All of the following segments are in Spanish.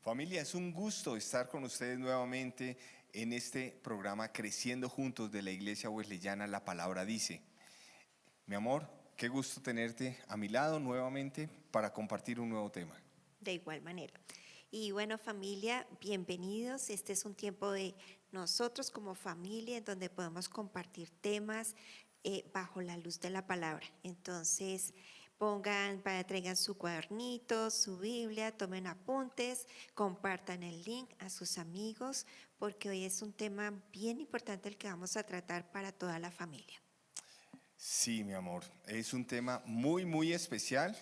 Familia, es un gusto estar con ustedes nuevamente en este programa Creciendo Juntos de la Iglesia Wesleyana, La Palabra Dice. Mi amor, qué gusto tenerte a mi lado nuevamente para compartir un nuevo tema. De igual manera. Y bueno, familia, bienvenidos. Este es un tiempo de nosotros como familia en donde podemos compartir temas bajo la luz de la palabra. Entonces, traigan su cuadernito, su Biblia, tomen apuntes, compartan el link a sus amigos, porque hoy es un tema bien importante el que vamos a tratar para toda la familia. Sí, mi amor, es un tema muy especial.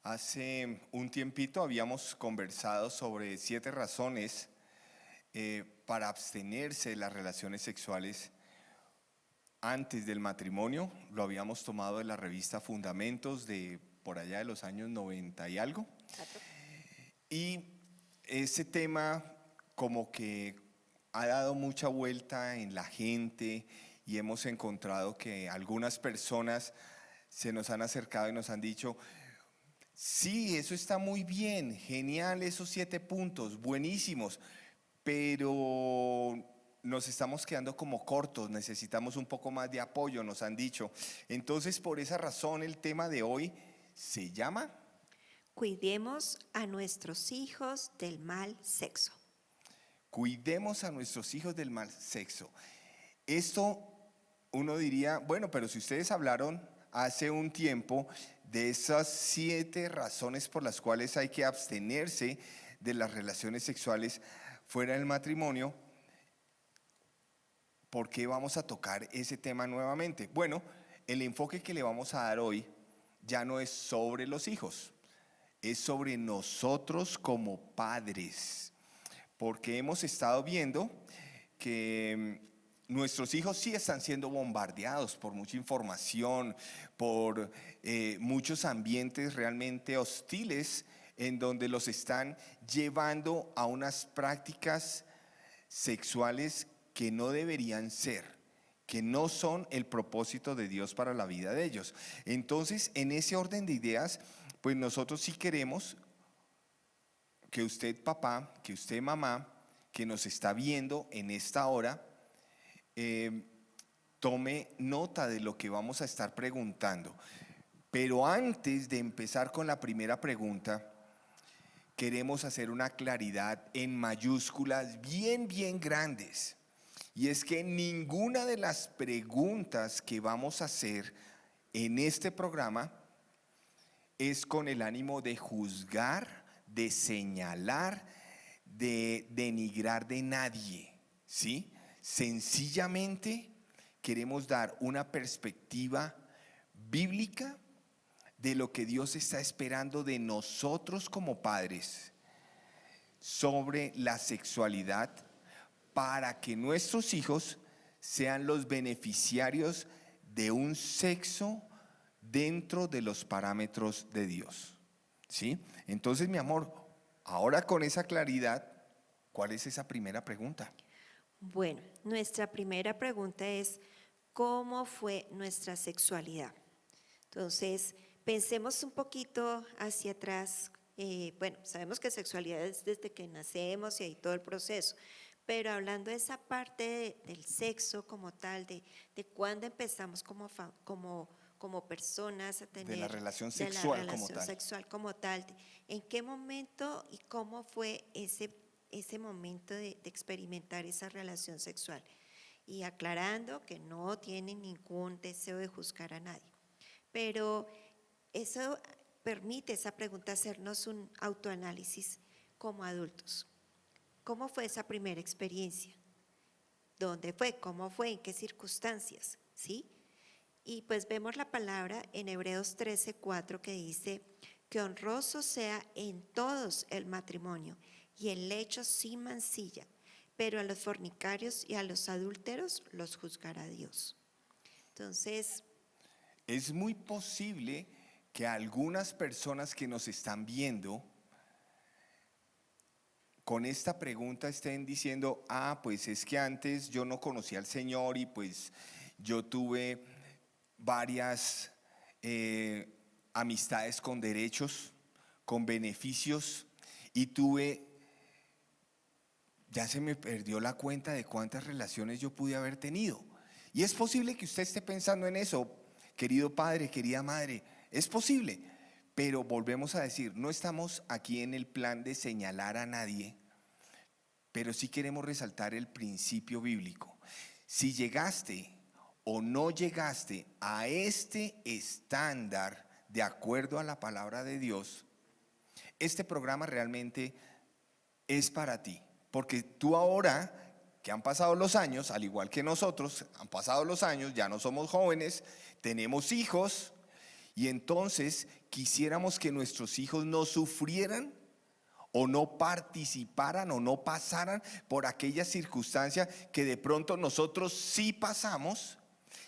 Hace un tiempito habíamos conversado sobre 7 razones para abstenerse de las relaciones sexuales antes del matrimonio. Lo habíamos tomado de la revista Fundamentos de por allá de los años 90 y algo. Y ese tema como que ha dado mucha vuelta en la gente y hemos encontrado que algunas personas se nos han acercado y nos han dicho: sí, eso está muy bien, genial esos 7 puntos, buenísimos, pero nos estamos quedando como cortos, necesitamos un poco más de apoyo, nos han dicho. Entonces, por esa razón, el tema de hoy se llama Cuidemos a nuestros hijos del mal sexo. Cuidemos a nuestros hijos del mal sexo. Esto uno diría, bueno, pero si ustedes hablaron hace un tiempo de esas 7 razones por las cuales hay que abstenerse de las relaciones sexuales fuera del matrimonio, ¿por qué vamos a tocar ese tema nuevamente? Bueno, el enfoque que le vamos a dar hoy ya no es sobre los hijos, es sobre nosotros como padres, porque hemos estado viendo que nuestros hijos sí están siendo bombardeados por mucha información, por muchos ambientes realmente hostiles en donde los están llevando a unas prácticas sexuales que no deberían ser, que no son el propósito de Dios para la vida de ellos. Entonces, en ese orden de ideas, pues nosotros sí queremos que usted papá, que usted mamá, que nos está viendo en esta hora, tome nota de lo que vamos a estar preguntando. Pero antes de empezar con la primera pregunta, queremos hacer una claridad en mayúsculas bien grandes. Y es que ninguna de las preguntas que vamos a hacer en este programa es con el ánimo de juzgar, de señalar, de denigrar de nadie, ¿sí? Sencillamente queremos dar una perspectiva bíblica de lo que Dios está esperando de nosotros como padres sobre la sexualidad, para que nuestros hijos sean los beneficiarios de un sexo dentro de los parámetros de Dios, ¿sí? Entonces, mi amor, ahora con esa claridad, ¿cuál es esa primera pregunta? Bueno, nuestra primera pregunta es: ¿cómo fue nuestra sexualidad? Entonces, pensemos un poquito hacia atrás. Bueno, sabemos que sexualidad es desde que nacemos y ahí todo el proceso, pero hablando de esa parte del sexo como tal, de cuándo empezamos como personas a De la tener relación de la sexual como relación tal. sexual como tal, en qué momento y cómo fue ese momento de experimentar esa relación sexual. Y aclarando que no tienen ningún deseo de juzgar a nadie. Pero eso permite, esa pregunta, hacernos un autoanálisis como adultos. ¿Cómo fue esa primera experiencia? ¿Dónde fue? ¿Cómo fue? ¿En qué circunstancias? ¿Sí? Y pues vemos la palabra en Hebreos 13:4 que dice que honroso sea en todos el matrimonio y el lecho sin mancilla, pero a los fornicarios y a los adúlteros los juzgará Dios. Entonces, Es muy posible que algunas personas que nos están viendo con esta pregunta estén diciendo: pues es que antes yo no conocía al Señor y pues yo tuve varias amistades con derechos, con beneficios, y tuve ya se me perdió la cuenta de cuántas relaciones yo pude haber tenido. Y es posible que usted esté pensando en eso, querido padre, querida madre, es posible. Pero volvemos a decir, no estamos aquí en el plan de señalar a nadie, pero sí queremos resaltar el principio bíblico. Si llegaste o no llegaste a este estándar de acuerdo a la palabra de Dios, este programa realmente es para ti, porque tú ahora que han pasado los años, al igual que nosotros, han pasado los años, ya no somos jóvenes, tenemos hijos, y entonces quisiéramos que nuestros hijos no sufrieran o no participaran o no pasaran por aquella circunstancia que de pronto nosotros sí pasamos,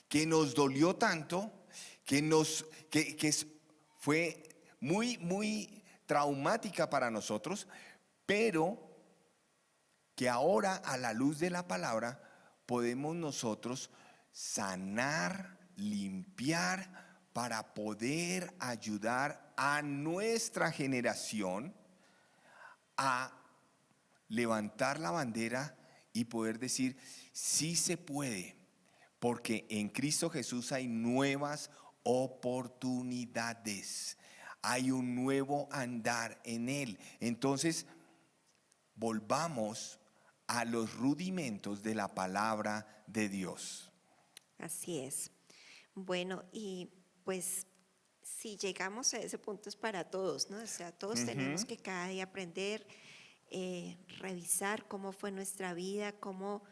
que nos dolió tanto, fue muy traumática para nosotros, pero que ahora a la luz de la palabra podemos nosotros sanar, limpiar, para poder ayudar a nuestra generación a levantar la bandera y poder decir, sí se puede, porque en Cristo Jesús hay nuevas oportunidades, hay un nuevo andar en Él. Entonces, volvamos a los rudimentos de la palabra de Dios. Así es. Bueno, y pues si llegamos a ese punto es para todos, ¿no? O sea, todos tenemos que cada día aprender, revisar cómo fue nuestra vida, cómo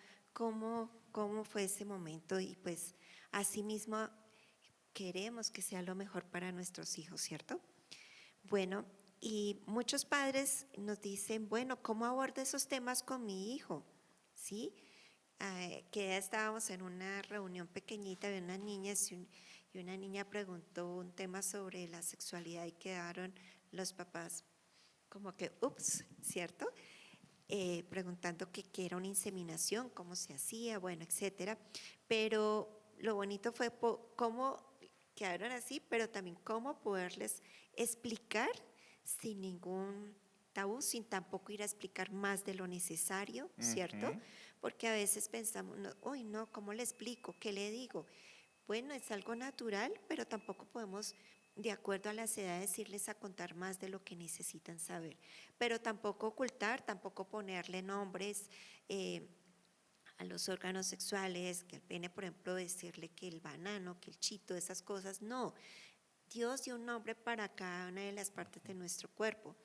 fue ese momento, y pues asimismo queremos que sea lo mejor para nuestros hijos, ¿cierto? Bueno, y muchos padres nos dicen, bueno, ¿cómo abordo esos temas con mi hijo? ¿Sí? Que ya estábamos en una reunión pequeñita de unas niñas y una niña preguntó un tema sobre la sexualidad y quedaron los papás como que, ups, ¿cierto? Preguntando qué era una inseminación, cómo se hacía, bueno, etcétera. Pero lo bonito fue cómo quedaron así, pero también cómo poderles explicar sin ningún tabú, sin tampoco ir a explicar más de lo necesario, ¿cierto? Porque a veces pensamos, no, uy, no, ¿cómo le explico? ¿Qué le digo? Bueno, es algo natural, pero tampoco podemos, de acuerdo a las edades, irles a contar más de lo que necesitan saber. Pero tampoco ocultar, tampoco ponerle nombres a los órganos sexuales, que el pene, por ejemplo, decirle que el banano, que el chito, esas cosas, no. Dios dio un nombre para cada una de las partes de nuestro cuerpo.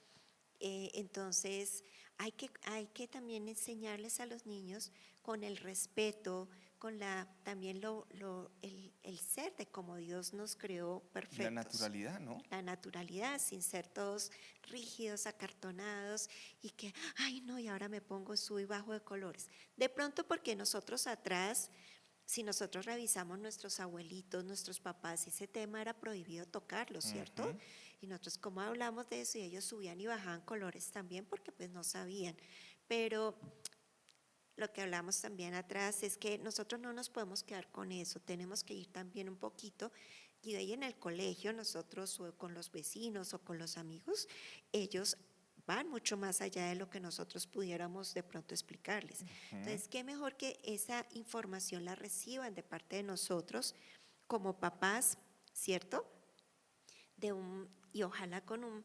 Entonces, hay que también enseñarles a los niños con el respeto, con también el ser de como Dios nos creó perfectos. La naturalidad, ¿no? La naturalidad, sin ser todos rígidos, acartonados y que, ay no, y ahora me pongo, subo y bajo de colores. De pronto porque nosotros atrás, si nosotros revisamos nuestros abuelitos, nuestros papás, ese tema era prohibido tocarlo, ¿cierto? Y nosotros como hablamos de eso y ellos subían y bajaban colores también porque pues no sabían. Pero lo que hablamos también atrás es que nosotros no nos podemos quedar con eso, tenemos que ir también un poquito. Y de ahí en el colegio nosotros o con los vecinos o con los amigos, ellos van mucho más allá de lo que nosotros pudiéramos de pronto explicarles. Entonces, qué mejor que esa información la reciban de parte de nosotros como papás, ¿cierto? Y ojalá con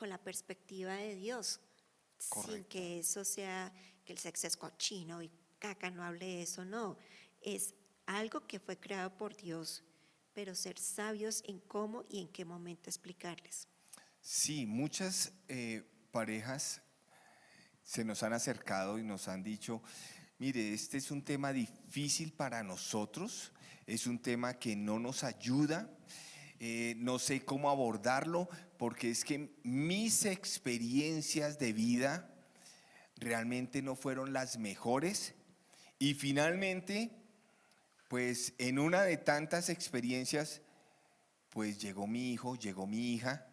la perspectiva de Dios, Correcto. sin que eso sea que el sexo es cochino y caca, no hable de eso, no. Es algo que fue creado por Dios, pero ser sabios en cómo y en qué momento explicarles. Sí, muchas parejas se nos han acercado y nos han dicho, mire, este es un tema difícil para nosotros, es un tema que no nos ayuda, no sé cómo abordarlo, porque es que mis experiencias de vida realmente no fueron las mejores y finalmente, pues en una de tantas experiencias, pues llegó mi hijo, llegó mi hija.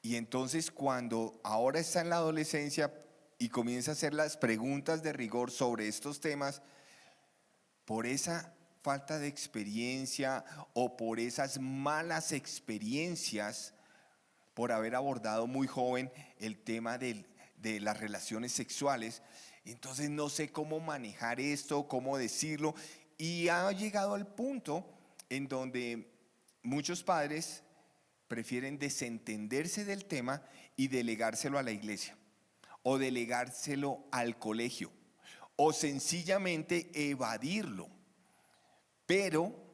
Y entonces cuando ahora está en la adolescencia y comienza a hacer las preguntas de rigor sobre estos temas, por esa falta de experiencia o por esas malas experiencias, por haber abordado muy joven el tema de las relaciones sexuales, Entonces no sé cómo manejar esto, cómo decirlo. Y ha llegado al punto en donde muchos padres prefieren desentenderse del tema y delegárselo a la iglesia, o delegárselo al colegio, o sencillamente evadirlo, pero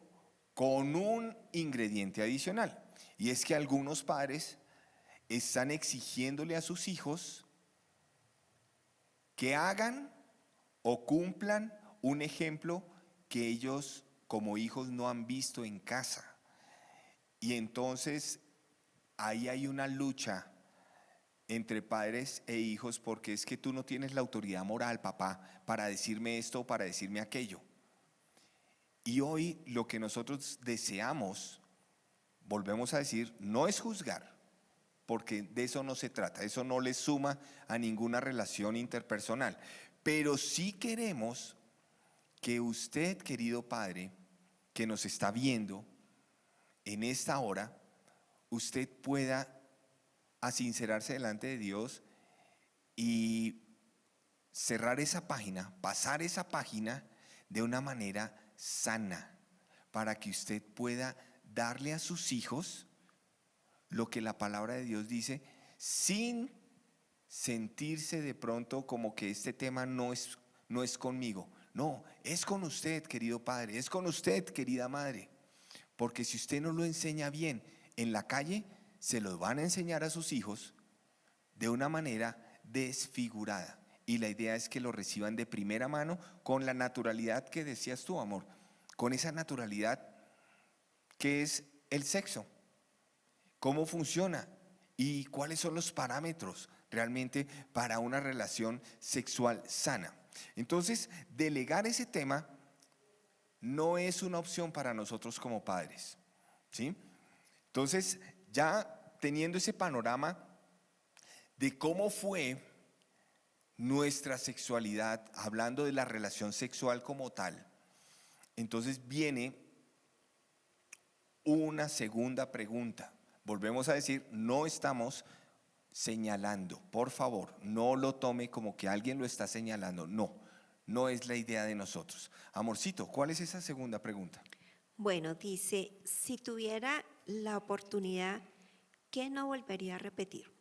con un ingrediente adicional. Y es que algunos padres están exigiéndole a sus hijos que hagan o cumplan un ejemplo que ellos como hijos no han visto en casa. Y entonces ahí hay una lucha entre padres e hijos, porque es que tú no tienes la autoridad moral, papá, para decirme esto o para decirme aquello. Y hoy lo que nosotros deseamos, volvemos a decir, no es juzgar, porque de eso no se trata, eso no le suma a ninguna relación interpersonal. Pero sí queremos que usted, querido padre, que nos está viendo en esta hora, usted pueda sincerarse delante de Dios y cerrar esa página, pasar esa página de una manera sana, para que usted pueda darle a sus hijos lo que la palabra de Dios dice, sin sentirse de pronto como que este tema no es conmigo. No, es con usted, querido padre, es con usted, querida madre. Porque si usted no lo enseña bien en la calle, se lo van a enseñar a sus hijos de una manera desfigurada. Y la idea es que lo reciban de primera mano con la naturalidad que decías tú, amor, con esa naturalidad que es el sexo, cómo funciona y cuáles son los parámetros realmente para una relación sexual sana. Entonces, delegar ese tema no es una opción para nosotros como padres, ¿sí? Entonces, ya teniendo ese panorama de cómo fue nuestra sexualidad, hablando de la relación sexual como tal, entonces viene una segunda pregunta. Volvemos a decir, no estamos señalando, por favor, no lo tome como que alguien lo está señalando, no es la idea de nosotros. Amorcito, ¿cuál es esa segunda pregunta? Bueno, dice, si tuviera la oportunidad, ¿qué no volvería a repetir?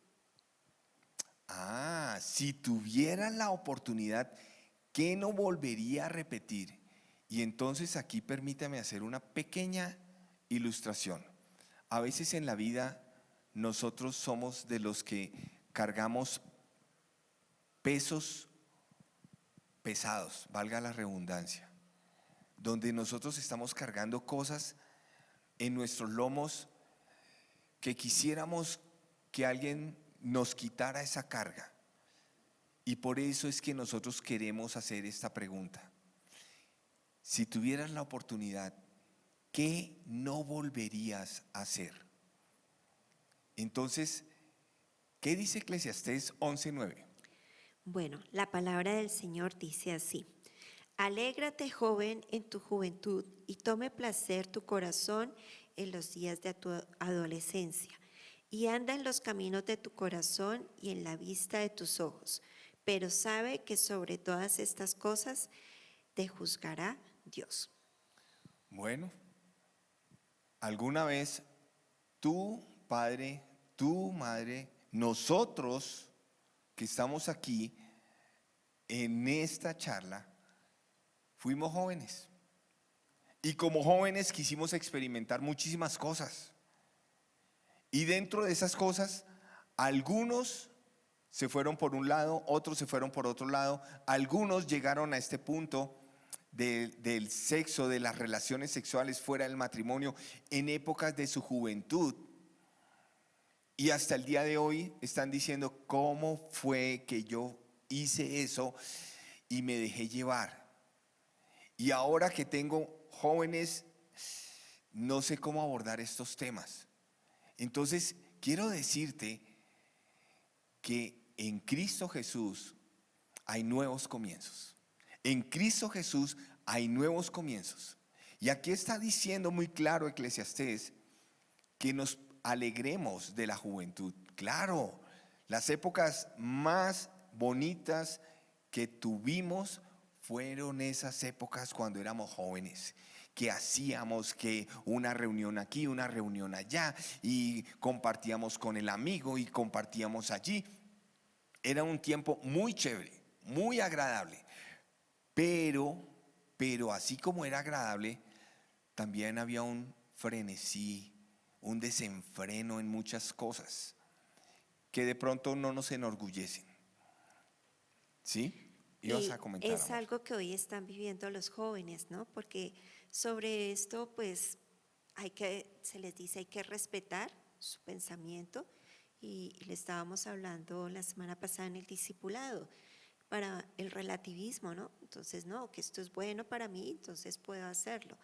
Si tuviera la oportunidad, ¿qué no volvería a repetir? Y entonces aquí permítame hacer una pequeña ilustración. A veces en la vida nosotros somos de los que cargamos pesos pesados, valga la redundancia, donde nosotros estamos cargando cosas en nuestros lomos que quisiéramos que alguien nos quitara esa carga. Y por eso es que nosotros queremos hacer esta pregunta. Si tuvieras la oportunidad, ¿qué no volverías a hacer? Entonces, ¿qué dice Eclesiastés 11:9? Bueno, la palabra del Señor dice así: alégrate, joven, en tu juventud, y tome placer tu corazón en los días de tu adolescencia, y anda en los caminos de tu corazón y en la vista de tus ojos, pero sabe que sobre todas estas cosas te juzgará Dios. Bueno, alguna vez tú, padre, tú, madre, nosotros que estamos aquí en esta charla, fuimos jóvenes. Y como jóvenes quisimos experimentar muchísimas cosas. Y dentro de esas cosas, algunos se fueron por un lado, otros se fueron por otro lado, algunos llegaron a este punto del sexo, de las relaciones sexuales fuera del matrimonio en épocas de su juventud. Y hasta el día de hoy están diciendo, ¿cómo fue que yo hice eso y me dejé llevar? Y ahora que tengo jóvenes, no sé cómo abordar estos temas. Entonces, quiero decirte que en Cristo Jesús hay nuevos comienzos. En Cristo Jesús hay nuevos comienzos. Y aquí está diciendo muy claro Eclesiastés que nos alegremos de la juventud. Claro, las épocas más bonitas que tuvimos fueron esas épocas cuando éramos jóvenes, que hacíamos que una reunión aquí, una reunión allá, y compartíamos con el amigo y compartíamos allí. Era un tiempo muy chévere, muy agradable, pero así como era agradable, también había un frenesí, un desenfreno en muchas cosas que de pronto no nos enorgullecen. ¿Sí? Ibas Y a comentar, es amor. algo que hoy están viviendo los jóvenes, ¿no? Porque sobre esto, pues, se les dice, hay que respetar su pensamiento. Y le estábamos hablando la semana pasada en el discipulado, para el relativismo, ¿no? Entonces, no, que esto es bueno para mí, entonces puedo hacerlo.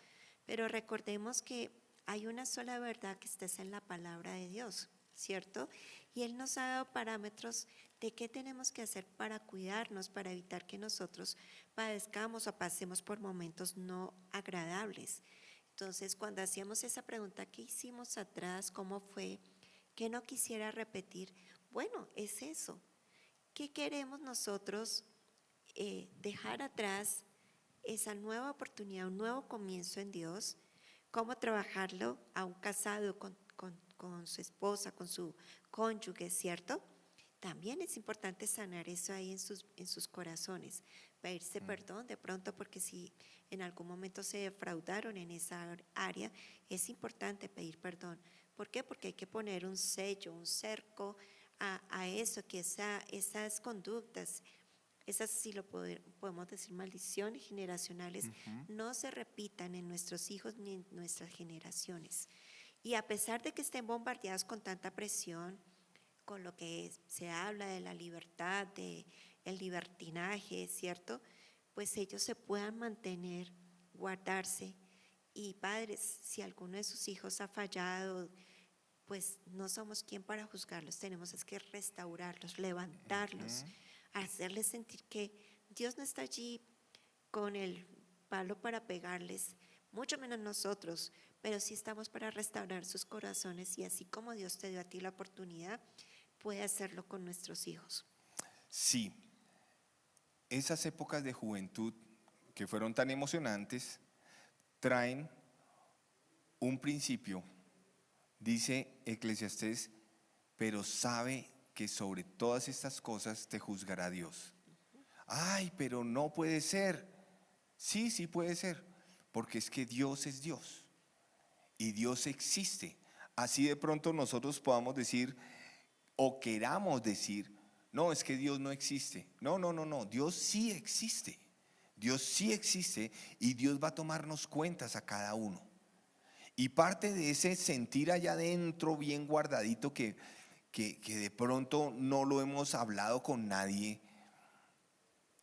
Pero recordemos que hay una sola verdad que está en la palabra de Dios, ¿cierto? Y Él nos ha dado parámetros de qué tenemos que hacer para cuidarnos, para evitar que nosotros padezcamos o pasemos por momentos no agradables. Entonces, cuando hacíamos esa pregunta, ¿qué hicimos atrás? ¿Cómo fue? ¿Qué no quisiera repetir? Bueno, es eso. ¿Qué queremos nosotros dejar atrás? Esa nueva oportunidad, un nuevo comienzo en Dios, cómo trabajarlo a un casado con su esposa, con su cónyuge, ¿cierto? También es importante sanar eso ahí en sus corazones, pedirse perdón de pronto, porque si en algún momento se defraudaron en esa área, es importante pedir perdón. ¿Por qué? Porque hay que poner un sello, un cerco a eso, que esas conductas, esas, si lo podemos decir, maldiciones generacionales, no se repitan en nuestros hijos ni en nuestras generaciones. Y a pesar de que estén bombardeados con tanta presión, con lo que se habla de la libertad, de el libertinaje, ¿cierto? Pues ellos se puedan mantener, guardarse. Y padres, si alguno de sus hijos ha fallado, pues no somos quien para juzgarlos, tenemos es que restaurarlos, levantarlos, hacerles sentir que Dios no está allí con el palo para pegarles, mucho menos nosotros, pero sí estamos para restaurar sus corazones, y así como Dios te dio a ti la oportunidad, puede hacerlo con nuestros hijos. Sí, esas épocas de juventud que fueron tan emocionantes traen un principio. Dice Eclesiastés, pero sabe que sobre todas estas cosas te juzgará Dios. Ay, pero no puede ser. Sí, sí puede ser, porque es que Dios es Dios y Dios existe. Así de pronto nosotros podamos decir o queramos decir, no, es que Dios no existe. No, no, no, no, Dios sí existe. Dios sí existe y Dios va a tomarnos cuentas a cada uno. Y parte de ese sentir allá adentro bien guardadito que de pronto no lo hemos hablado con nadie,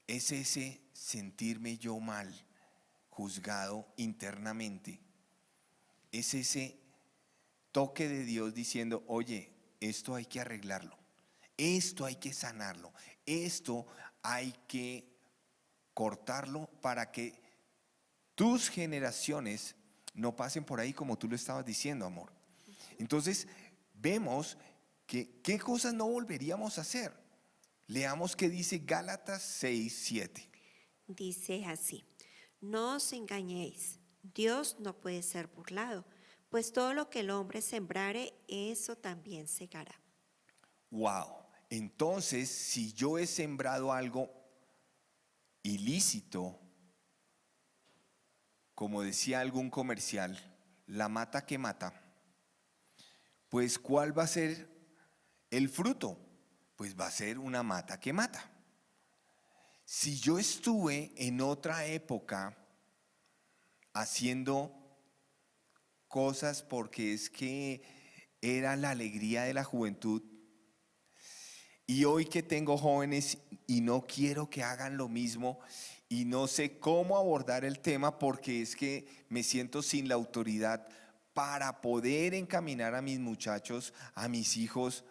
es ese sentirme yo mal, juzgado internamente. Es ese toque de Dios diciendo, oye, esto hay que arreglarlo, esto hay que sanarlo, esto hay que cortarlo para que tus generaciones no pasen por ahí como tú lo estabas diciendo, amor. Entonces, vemos que qué cosas no volveríamos a hacer. Leamos qué dice Gálatas 6:7. Dice así: no os engañéis, Dios no puede ser burlado, pues todo lo que el hombre sembrare, eso también segará. Wow. Entonces, si yo he sembrado algo ilícito, como decía algún comercial, la mata que mata, pues ¿cuál va a ser el fruto? Pues va a ser una mata que mata. Si yo estuve en otra época haciendo cosas porque es que era la alegría de la juventud, y hoy que tengo jóvenes y no quiero que hagan lo mismo y no sé cómo abordar el tema porque es que me siento sin la autoridad para poder encaminar a mis muchachos, a mis hijos,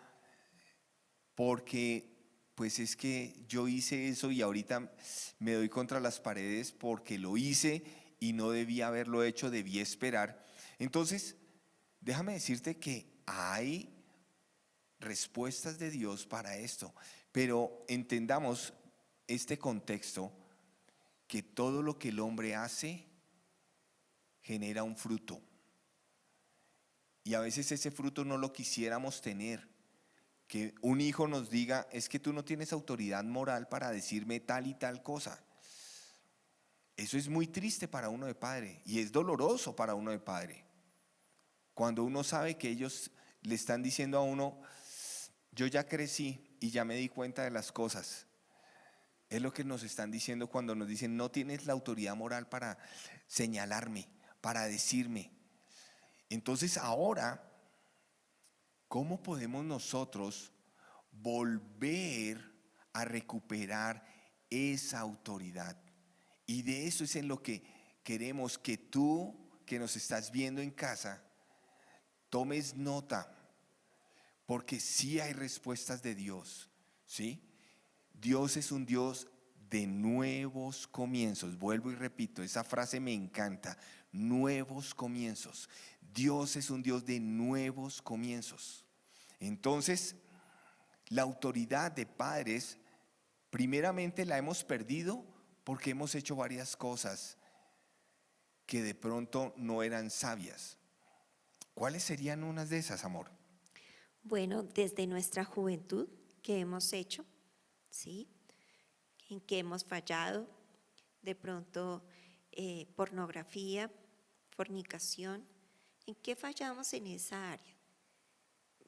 porque pues es que yo hice eso y ahorita me doy contra las paredes porque lo hice y no debía haberlo hecho, debía esperar. Entonces, déjame decirte que hay respuestas de Dios para esto, pero entendamos este contexto que todo lo que el hombre hace genera un fruto. Y a veces ese fruto no lo quisiéramos tener. Que un hijo nos diga, es que tú no tienes autoridad moral para decirme tal y tal cosa. Eso es muy triste para uno de padre y es doloroso para uno de padre. Cuando uno sabe que ellos le están diciendo a uno, yo ya crecí y ya me di cuenta de las cosas. Es lo que nos están diciendo cuando nos dicen, no tienes la autoridad moral para señalarme, para decirme. Entonces ahora, ¿cómo podemos nosotros volver a recuperar esa autoridad? Y de eso es en lo que queremos que tú, que nos estás viendo en casa, tomes nota, porque sí hay respuestas de Dios, ¿sí? Dios es un Dios de nuevos comienzos. Vuelvo y repito, esa frase me encanta, nuevos comienzos. Dios es un Dios de nuevos comienzos. Entonces, la autoridad de padres, primeramente la hemos perdido porque hemos hecho varias cosas que de pronto no eran sabias. ¿Cuáles serían unas de esas, amor? Bueno, desde nuestra juventud, ¿qué hemos hecho? ¿Sí? ¿En qué hemos fallado? De pronto, pornografía, fornicación. ¿En qué fallamos en esa área?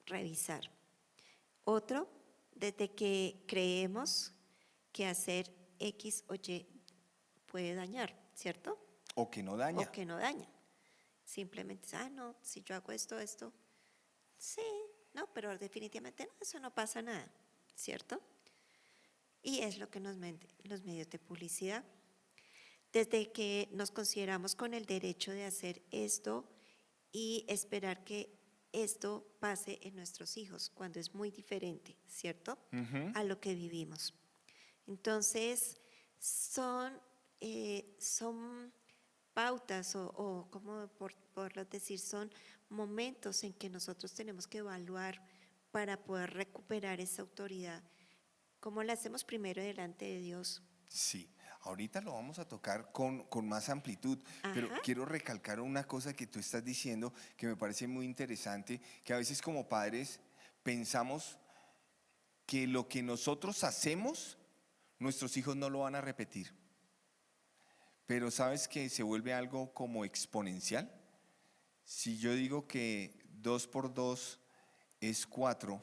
Revisar. Otro, desde que creemos que hacer X o Y puede dañar, ¿cierto? O que no daña. O que no daña. Simplemente, no, si yo hago esto, sí, no, pero definitivamente no, eso no pasa nada, ¿cierto? Y es lo que nos venden los medios de publicidad. Desde que nos consideramos con el derecho de hacer esto y esperar que esto pase en nuestros hijos, cuando es muy diferente, ¿cierto? A lo que vivimos. Entonces, son pautas o como por decir, son momentos en que nosotros tenemos que evaluar para poder recuperar esa autoridad. ¿Cómo la hacemos primero delante de Dios? Sí, ahorita lo vamos a tocar con más amplitud, pero Ajá. quiero recalcar una cosa que tú estás diciendo que me parece muy interesante, que a veces como padres pensamos que lo que nosotros hacemos, nuestros hijos no lo van a repetir. Pero ¿sabes que se vuelve algo como exponencial? Si yo digo que 2 por 2 es 4,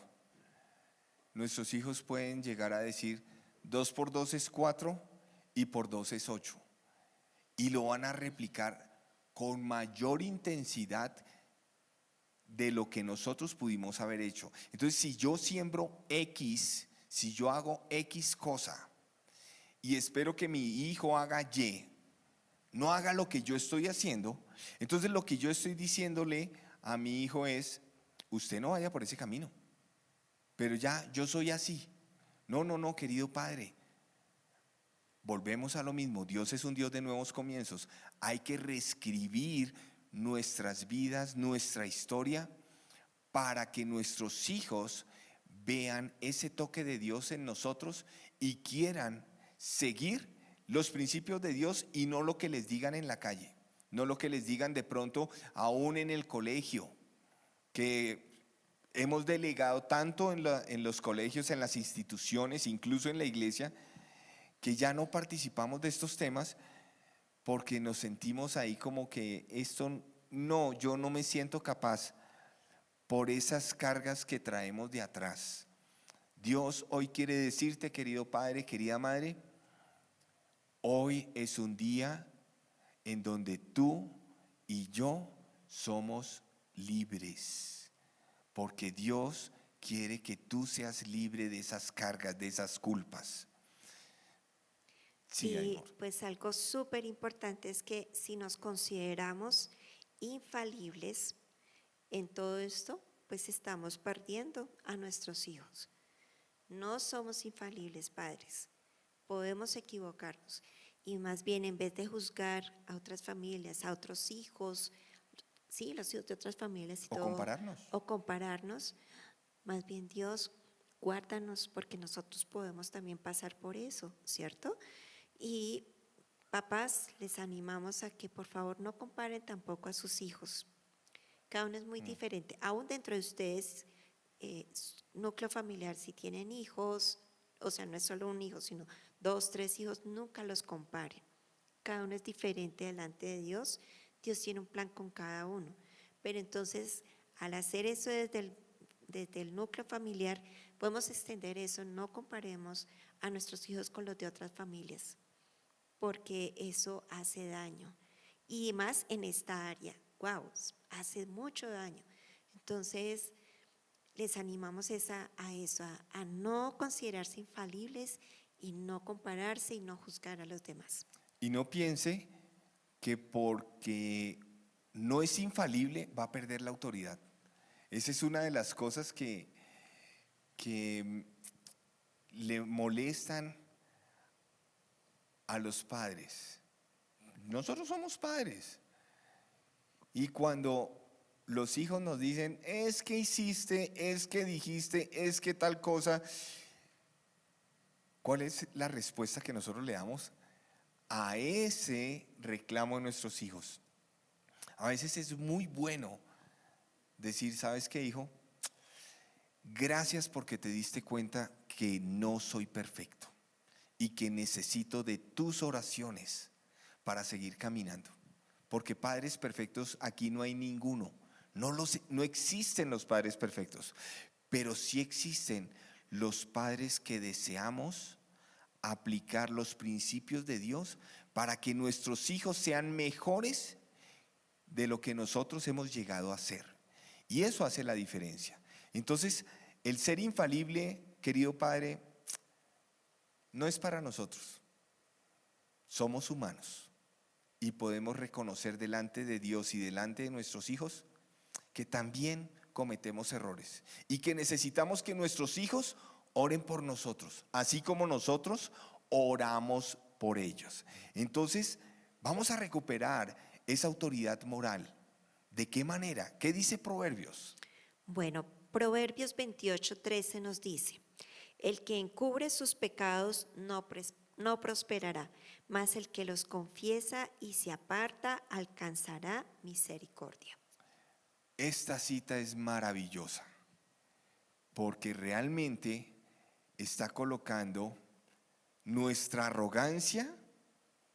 nuestros hijos pueden llegar a decir 2 por 2 es 4 y por 2 es 8. Y lo van a replicar con mayor intensidad de lo que nosotros pudimos haber hecho. Entonces, si yo siembro X, si yo hago X cosa y espero que mi hijo haga Y, no haga lo que yo estoy haciendo, entonces lo que yo estoy diciéndole a mi hijo es, usted no vaya por ese camino, pero ya yo soy así. No, no, no, querido padre. Volvemos a lo mismo, Dios es un Dios de nuevos comienzos. Hay que reescribir nuestras vidas, nuestra historia, para que nuestros hijos vean ese toque de Dios en nosotros y quieran seguir los principios de Dios y no lo que les digan en la calle, no lo que les digan de pronto aún en el colegio, que hemos delegado tanto en los colegios, en las instituciones, incluso en la iglesia, que ya no participamos de estos temas porque nos sentimos ahí como que esto no, yo no me siento capaz por esas cargas que traemos de atrás. Dios hoy quiere decirte, querido padre, querida madre, hoy es un día en donde tú y yo somos libres, porque Dios quiere que tú seas libre de esas cargas, de esas culpas. Sí, Y amor. pues algo súper importante es que si nos consideramos infalibles en todo esto, pues estamos perdiendo a nuestros hijos. No somos infalibles, padres. Podemos equivocarnos. Y más bien, en vez de juzgar a otras familias, a otros hijos, sí, los hijos de otras familias y O todo, compararnos. o compararnos, más bien Dios guárdanos porque nosotros podemos también pasar por eso, ¿cierto? Y papás, les animamos a que por favor no comparen tampoco a sus hijos. Cada uno es muy diferente. Aún dentro de ustedes, núcleo familiar, si tienen hijos, o sea, no es solo un hijo, sino 2, 3 hijos, nunca los comparen. Cada uno es diferente delante de Dios. Dios tiene un plan con cada uno. Pero entonces, al hacer eso desde el núcleo familiar, podemos extender eso. No comparemos a nuestros hijos con los de otras familias, porque eso hace daño. Y más en esta área, wow, hace mucho daño. Entonces, les animamos a eso, a no considerarse infalibles y no compararse y no juzgar a los demás. Y no piense que porque no es infalible va a perder la autoridad. Esa es una de las cosas que le molestan a los padres. Nosotros somos padres. Y cuando los hijos nos dicen, es que hiciste, es que dijiste, es que tal cosa, ¿cuál es la respuesta que nosotros le damos a ese reclamo de nuestros hijos? A veces es muy bueno decir, ¿sabes qué, hijo? Gracias porque te diste cuenta que no soy perfecto y que necesito de tus oraciones para seguir caminando. Porque padres perfectos aquí no hay ninguno. No existen los padres perfectos, pero sí existen los padres que deseamos aplicar los principios de Dios para que nuestros hijos sean mejores de lo que nosotros hemos llegado a ser. Y eso hace la diferencia. Entonces, el ser infalible, querido padre, no es para nosotros. Somos humanos y podemos reconocer delante de Dios y delante de nuestros hijos que también cometemos errores y que necesitamos que nuestros hijos oren por nosotros, así como nosotros oramos por ellos. Entonces, vamos a recuperar esa autoridad moral. ¿De qué manera? ¿Qué dice Proverbios? Bueno, Proverbios 28:13 nos dice, el que encubre sus pecados no prosperará, mas el que los confiesa y se aparta alcanzará misericordia. Esta cita es maravillosa porque realmente está colocando nuestra arrogancia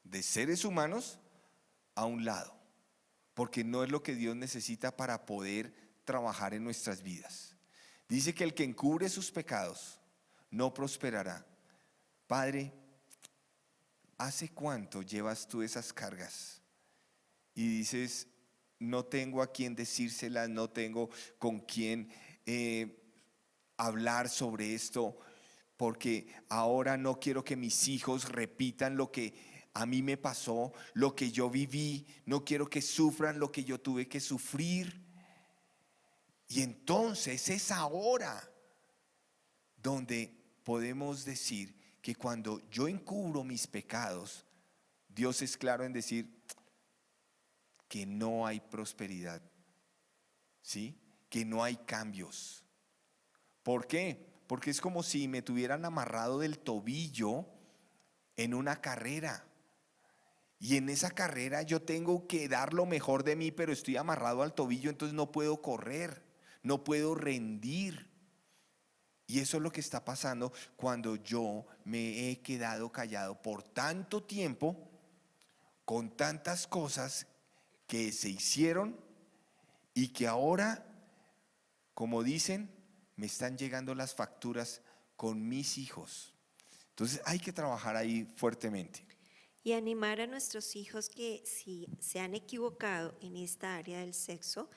de seres humanos a un lado, porque no es lo que Dios necesita para poder trabajar en nuestras vidas. Dice que el que encubre sus pecados no prosperará. Padre, ¿hace cuánto llevas tú esas cargas? Y dices, no tengo a quién decírselas, no tengo con quién hablar sobre esto, porque ahora no quiero que mis hijos repitan lo que a mí me pasó, lo que yo viví, no quiero que sufran lo que yo tuve que sufrir. Y entonces es ahora donde podemos decir que cuando yo encubro mis pecados, Dios es claro en decir que no hay prosperidad, ¿sí? Que no hay cambios. ¿Por qué? Porque es como si me tuvieran amarrado del tobillo en una carrera. Y en esa carrera yo tengo que dar lo mejor de mí, pero estoy amarrado al tobillo, entonces no puedo correr, no puedo rendir. Y eso es lo que está pasando cuando yo me he quedado callado por tanto tiempo, con tantas cosas que se hicieron y que ahora, como dicen, me están llegando las facturas con mis hijos. Entonces hay que trabajar ahí fuertemente. Y animar a nuestros hijos que si se han equivocado en esta área del sexo,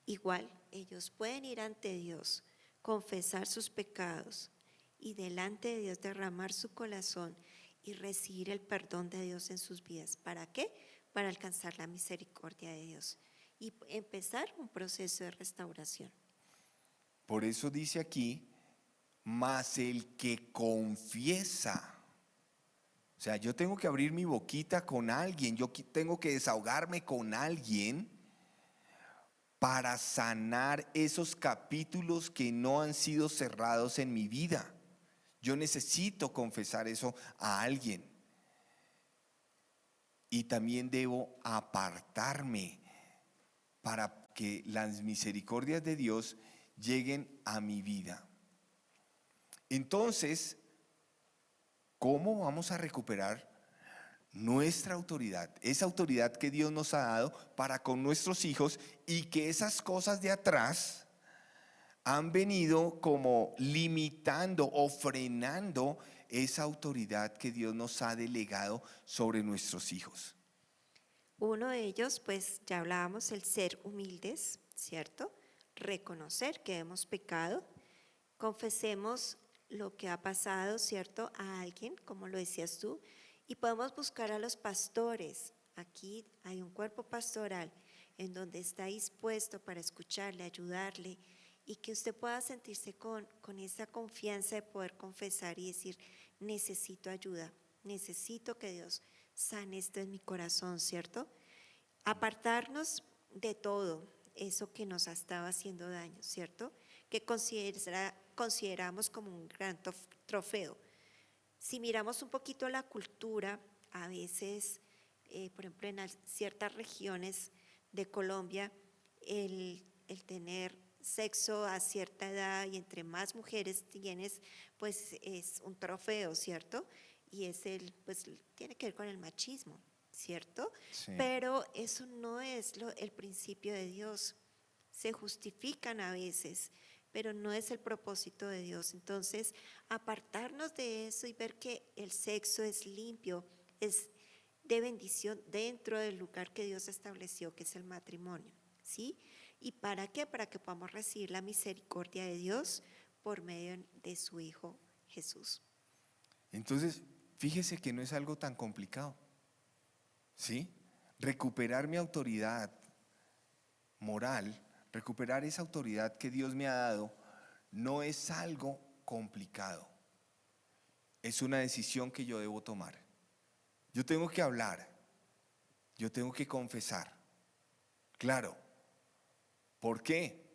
igual ellos pueden ir ante Dios, confesar sus pecados y delante de Dios derramar su corazón y recibir el perdón de Dios en sus vidas. ¿Para qué? Para alcanzar la misericordia de Dios y empezar un proceso de restauración. Por eso dice aquí, mas el que confiesa. O sea, yo tengo que abrir mi boquita con alguien, yo tengo que desahogarme con alguien para sanar esos capítulos que no han sido cerrados en mi vida. Yo necesito confesar eso a alguien. Y también debo apartarme para que las misericordias de Dios lleguen a mi vida. Entonces, ¿cómo vamos a recuperar nuestra autoridad? Esa autoridad que Dios nos ha dado para con nuestros hijos, y que esas cosas de atrás han venido como limitando o frenando esa autoridad que Dios nos ha delegado sobre nuestros hijos. Uno de ellos, pues ya hablábamos, el ser humildes, ¿cierto? Reconocer que hemos pecado, confesemos lo que ha pasado, ¿cierto? A alguien, como lo decías tú, y podemos buscar a los pastores. Aquí hay un cuerpo pastoral en donde está dispuesto para escucharle, ayudarle, y que usted pueda sentirse con esa confianza de poder confesar y decir: necesito ayuda, necesito que Dios sane esto en mi corazón, ¿cierto? Apartarnos de todo eso que nos ha estado haciendo daño, ¿cierto? Que consideramos como un gran trofeo. Si miramos un poquito la cultura, a veces, por ejemplo, en ciertas regiones de Colombia, el tener sexo a cierta edad y entre más mujeres tienes, pues es un trofeo, ¿cierto? Y pues tiene que ver con el machismo, ¿cierto? Sí. Pero eso no es el principio de Dios. Se justifican a veces, pero no es el propósito de Dios. Entonces, apartarnos de eso y ver que el sexo es limpio, es de bendición dentro del lugar que Dios estableció, que es el matrimonio, ¿sí? ¿Y para qué? Para que podamos recibir la misericordia de Dios por medio de su Hijo Jesús. Entonces, fíjese que no es algo tan complicado, ¿sí? Recuperar mi autoridad moral, recuperar esa autoridad que Dios me ha dado, no es algo complicado. Es una decisión que yo debo tomar. Yo tengo que hablar, yo tengo que confesar. Claro. ¿Por qué?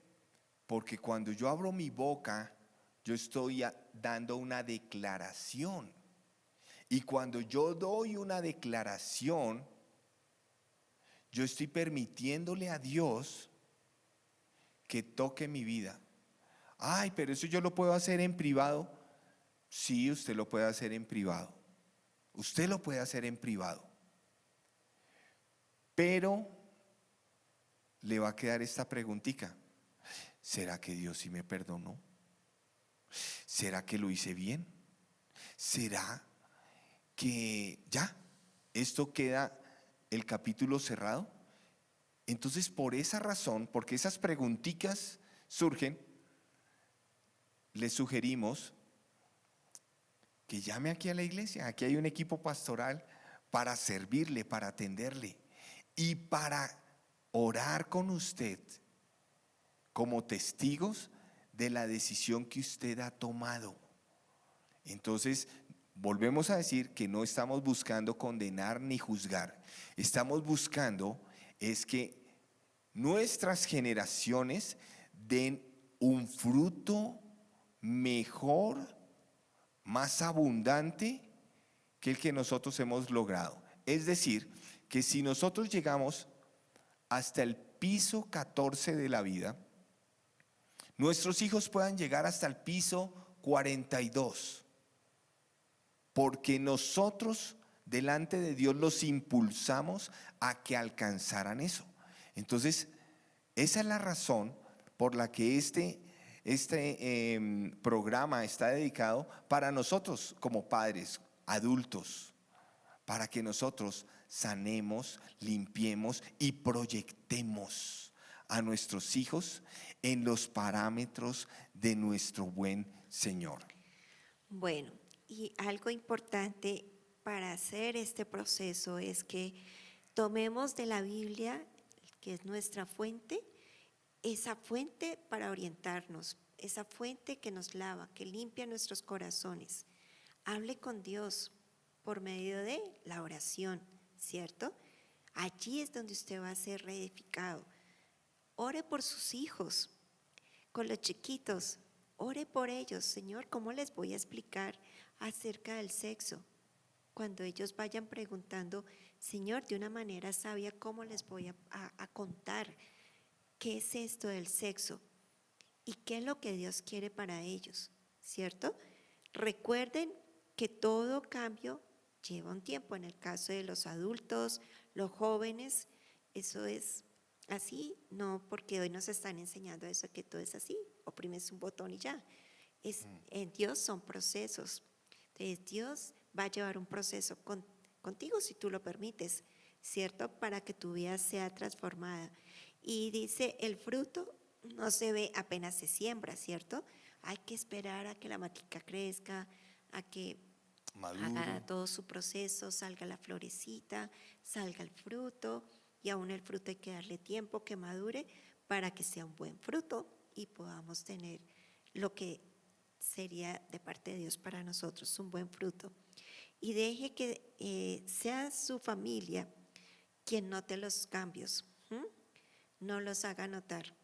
Porque cuando yo abro mi boca, yo estoy dando una declaración. Y cuando yo doy una declaración, yo estoy permitiéndole a Dios que toque mi vida. Ay, pero eso yo lo puedo hacer en privado. Sí, usted lo puede hacer en privado. Usted lo puede hacer en privado. Pero le va a quedar esta preguntita: ¿será que Dios sí me perdonó? ¿Será que lo hice bien? ¿Será que ya esto queda el capítulo cerrado? Entonces, por esa razón, porque esas preguntitas surgen, les sugerimos que llame aquí a la iglesia. Aquí hay un equipo pastoral para servirle, para atenderle y para orar con usted como testigos de la decisión que usted ha tomado. Entonces, volvemos a decir que no estamos buscando condenar ni juzgar. Estamos buscando es que nuestras generaciones den un fruto mejor, más abundante que el que nosotros hemos logrado. Es decir, que si nosotros llegamos hasta el piso 14 de la vida, nuestros hijos puedan llegar hasta el piso 42, porque nosotros delante de Dios los impulsamos a que alcanzaran eso. Entonces, esa es la razón por la que este programa está dedicado para nosotros como padres, adultos, para que nosotros sanemos, limpiemos y proyectemos a nuestros hijos en los parámetros de nuestro buen Señor. Bueno, y algo importante para hacer este proceso es que tomemos de la Biblia, que es nuestra fuente, esa fuente para orientarnos, esa fuente que nos lava, que limpia nuestros corazones. Hable con Dios por medio de la oración, ¿cierto? Allí es donde usted va a ser reedificado. ore por sus hijos, con los chiquitos, ore por ellos. Señor, ¿cómo les voy a explicar acerca del sexo? Cuando ellos vayan preguntando, Señor, de una manera sabia, ¿cómo les voy a contar qué es esto del sexo? ¿Y qué es lo que Dios quiere para ellos? ¿Cierto? Recuerden que todo cambio lleva un tiempo. En el caso de los adultos, los jóvenes, eso es así, no porque hoy nos están enseñando eso, que todo es así, oprimes un botón y ya. En Dios son procesos. Entonces Dios va a llevar un proceso contigo si tú lo permites, ¿cierto? Para que tu vida sea transformada. Y dice, el fruto no se ve apenas se siembra, ¿cierto? Hay que esperar a que la matica crezca, a que haga todo su proceso, salga la florecita, salga el fruto, y aún el fruto hay que darle tiempo que madure para que sea un buen fruto y podamos tener lo que sería de parte de Dios para nosotros, un buen fruto. Y deje que sea su familia quien note los cambios, no los haga notar,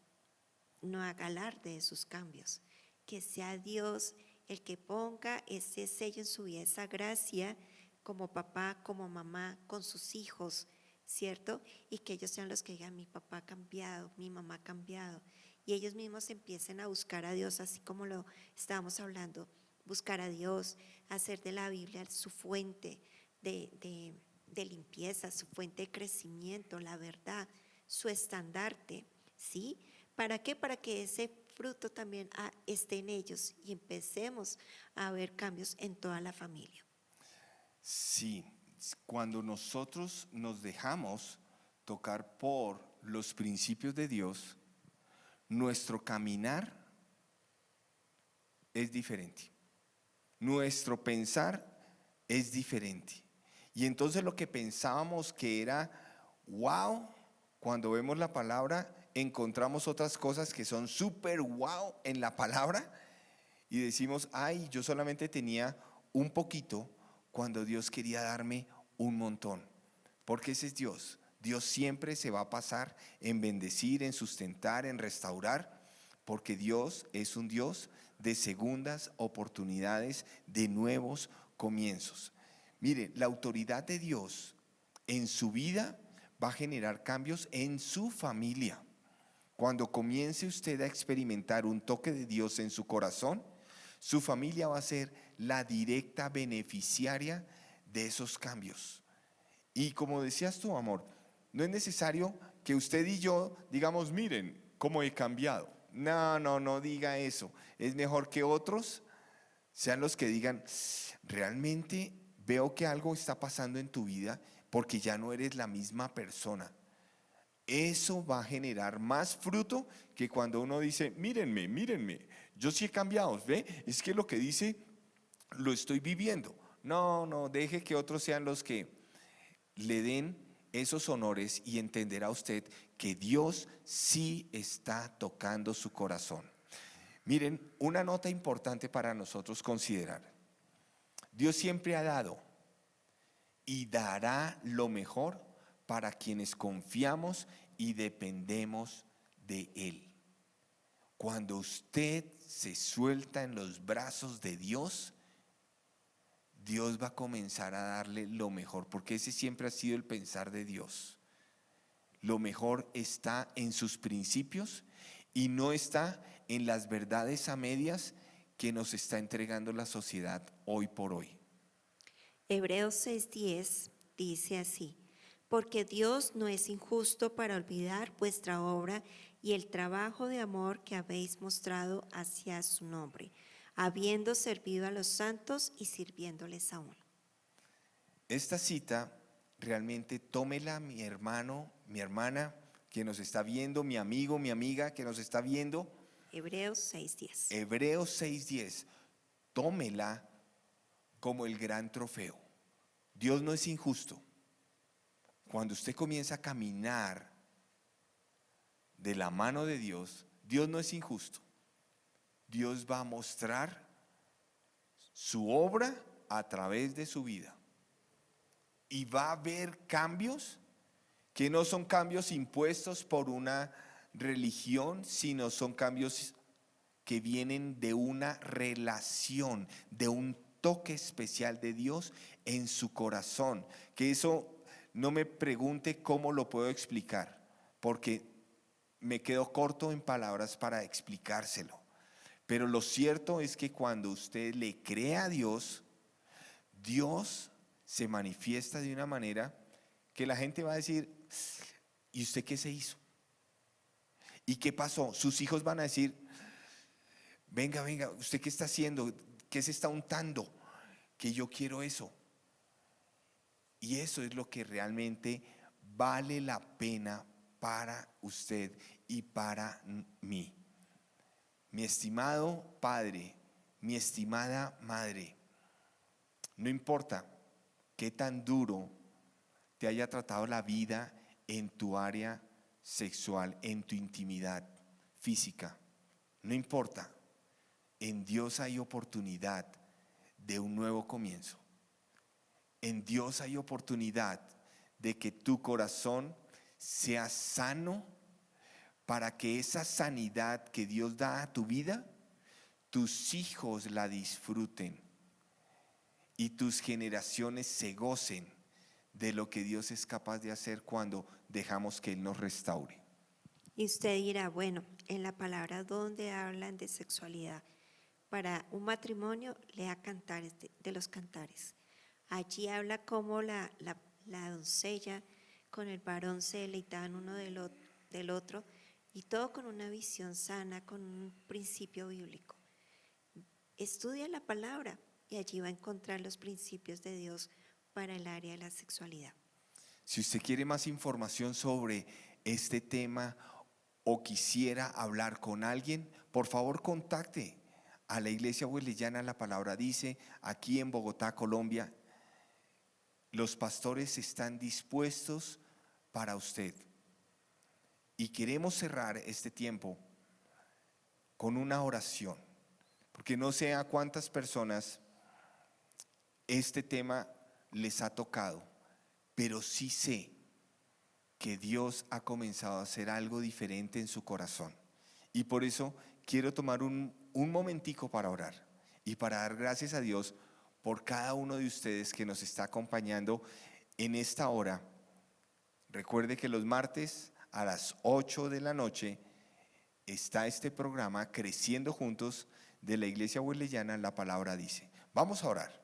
no haga alarde de sus cambios, que sea Dios el que ponga ese sello en su vida, esa gracia como papá, como mamá, con sus hijos, ¿cierto? Y que ellos sean los que digan, mi papá ha cambiado, mi mamá ha cambiado, y ellos mismos empiecen a buscar a Dios, así como lo estábamos hablando, buscar a Dios, hacer de la Biblia su fuente de limpieza, su fuente de crecimiento, la verdad, su estandarte, ¿sí? ¿Para qué? Para que ese fruto también esté en ellos y empecemos a ver cambios en toda la familia. Sí, cuando nosotros nos dejamos tocar por los principios de Dios, nuestro caminar es diferente. Nuestro pensar es diferente. Y entonces lo que pensábamos que era wow, cuando vemos la palabra, encontramos otras cosas que son súper wow en la palabra y decimos, ay, yo solamente tenía un poquito cuando Dios quería darme un montón. Porque ese es Dios. Dios siempre se va a pasar en bendecir, en sustentar, en restaurar, porque Dios es un Dios de segundas oportunidades, de nuevos comienzos. Mire, la autoridad de Dios en su vida va a generar cambios en su familia. Cuando comience usted a experimentar un toque de Dios en su corazón, su familia va a ser la directa beneficiaria de esos cambios. Y como decías tú, amor, no es necesario que usted y yo digamos, miren cómo he cambiado. No, no, no diga eso. Es mejor que otros sean los que digan, realmente veo que algo está pasando en tu vida porque ya no eres la misma persona. Eso va a generar más fruto que cuando uno dice, mírenme, mírenme, yo sí he cambiado, ¿ve? Es que lo que dice lo estoy viviendo. No, no, deje que otros sean los que le den esos honores y entenderá usted que Dios sí está tocando su corazón. Miren, una nota importante para nosotros considerar. Dios siempre ha dado y dará lo mejor para quienes confiamos y dependemos de Él. Cuando usted se suelta en los brazos de Dios, Dios va a comenzar a darle lo mejor, porque ese siempre ha sido el pensar de Dios. Lo mejor está en sus principios y no está en las verdades a medias que nos está entregando la sociedad hoy por hoy. Hebreos 6:10 dice así, porque Dios no es injusto para olvidar vuestra obra y el trabajo de amor que habéis mostrado hacia su nombre, habiendo servido a los santos y sirviéndoles aún. Esta cita realmente tómela mi hermano, mi hermana que nos está viendo, mi amigo, mi amiga que nos está viendo. Hebreos 6:10. Hebreos 6:10, tómela como el gran trofeo. Dios no es injusto. Cuando usted comienza a caminar de la mano de Dios, Dios no es injusto. Dios va a mostrar su obra a través de su vida. Y va a haber cambios que no son cambios impuestos por una religión, sino son cambios que vienen de una relación, de un toque especial de Dios en su corazón. Que eso no me pregunte cómo lo puedo explicar, porque me quedo corto en palabras para explicárselo. Pero lo cierto es que cuando usted le cree a Dios, Dios se manifiesta de una manera que la gente va a decir, ¿y usted qué se hizo? ¿Y qué pasó? Sus hijos van a decir, venga, ¿usted qué está haciendo? ¿Qué se está untando? Que yo quiero eso. Y eso es lo que realmente vale la pena para usted y para mí. Mi estimado padre, mi estimada madre, no importa qué tan duro te haya tratado la vida en tu área sexual, en tu intimidad física, no importa, en Dios hay oportunidad de un nuevo comienzo. En Dios hay oportunidad de que tu corazón sea sano, para que esa sanidad que Dios da a tu vida, tus hijos la disfruten y tus generaciones se gocen de lo que Dios es capaz de hacer cuando dejamos que Él nos restaure. Y usted dirá, bueno, en la palabra donde hablan de sexualidad, para un matrimonio, lea Cantares de los Cantares. Allí habla cómo la doncella con el varón se deleitaban uno del otro, y todo con una visión sana, con un principio bíblico. Estudia la palabra y allí va a encontrar los principios de Dios para el área de la sexualidad. Si usted quiere más información sobre este tema o quisiera hablar con alguien, por favor contacte a la Iglesia Wesleyana La Palabra Dice, aquí en Bogotá, Colombia. Los pastores están dispuestos para usted. Y queremos cerrar este tiempo con una oración, porque no sé a cuántas personas este tema les ha tocado, pero sí sé que Dios ha comenzado a hacer algo diferente en su corazón. Y por eso quiero tomar un momentico para orar y para dar gracias a Dios por cada uno de ustedes que nos está acompañando en esta hora. Recuerde que los martes a las 8 de la noche está este programa Creciendo Juntos de la Iglesia Wesleyana La Palabra Dice. Vamos a orar.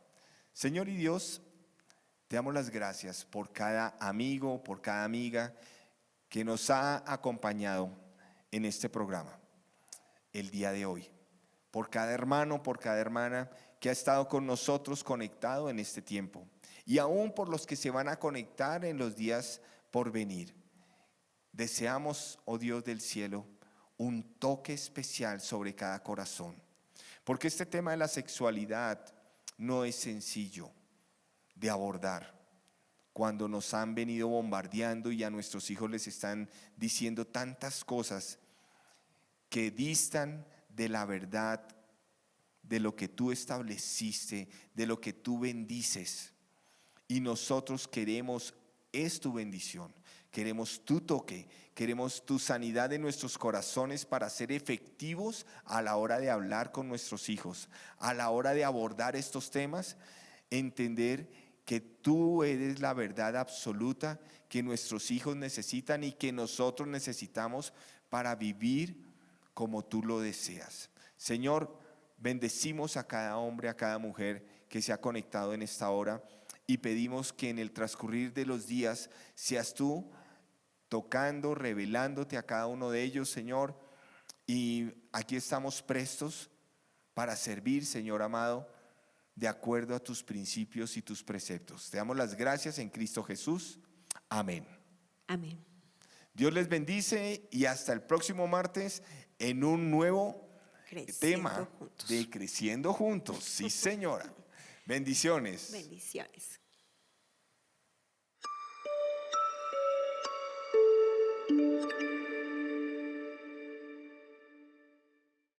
Señor y Dios, te damos las gracias por cada amigo, por cada amiga que nos ha acompañado en este programa el día de hoy. Por cada hermano, por cada hermana que ha estado con nosotros conectado en este tiempo. Y aún por los que se van a conectar en los días por venir. Deseamos, oh Dios del cielo, un toque especial sobre cada corazón. Porque este tema de la sexualidad no es sencillo de abordar. Cuando nos han venido bombardeando y a nuestros hijos les están diciendo tantas cosas que distan de la verdad, de lo que tú estableciste, de lo que tú bendices. Y nosotros queremos es tu bendición, queremos tu toque, queremos tu sanidad en nuestros corazones para ser efectivos a la hora de hablar con nuestros hijos, a la hora de abordar estos temas, entender que tú eres la verdad absoluta que nuestros hijos necesitan y que nosotros necesitamos para vivir como tú lo deseas. Señor, bendecimos a cada hombre, a cada mujer que se ha conectado en esta hora y pedimos que en el transcurrir de los días seas tú tocando, revelándote a cada uno de ellos, Señor, y aquí estamos prestos para servir, Señor amado, de acuerdo a tus principios y tus preceptos. Te damos las gracias en Cristo Jesús. Amén. Amén. Dios les bendice y hasta el próximo martes en un nuevo tema de Creciendo Juntos. Sí, señora. Bendiciones. Bendiciones.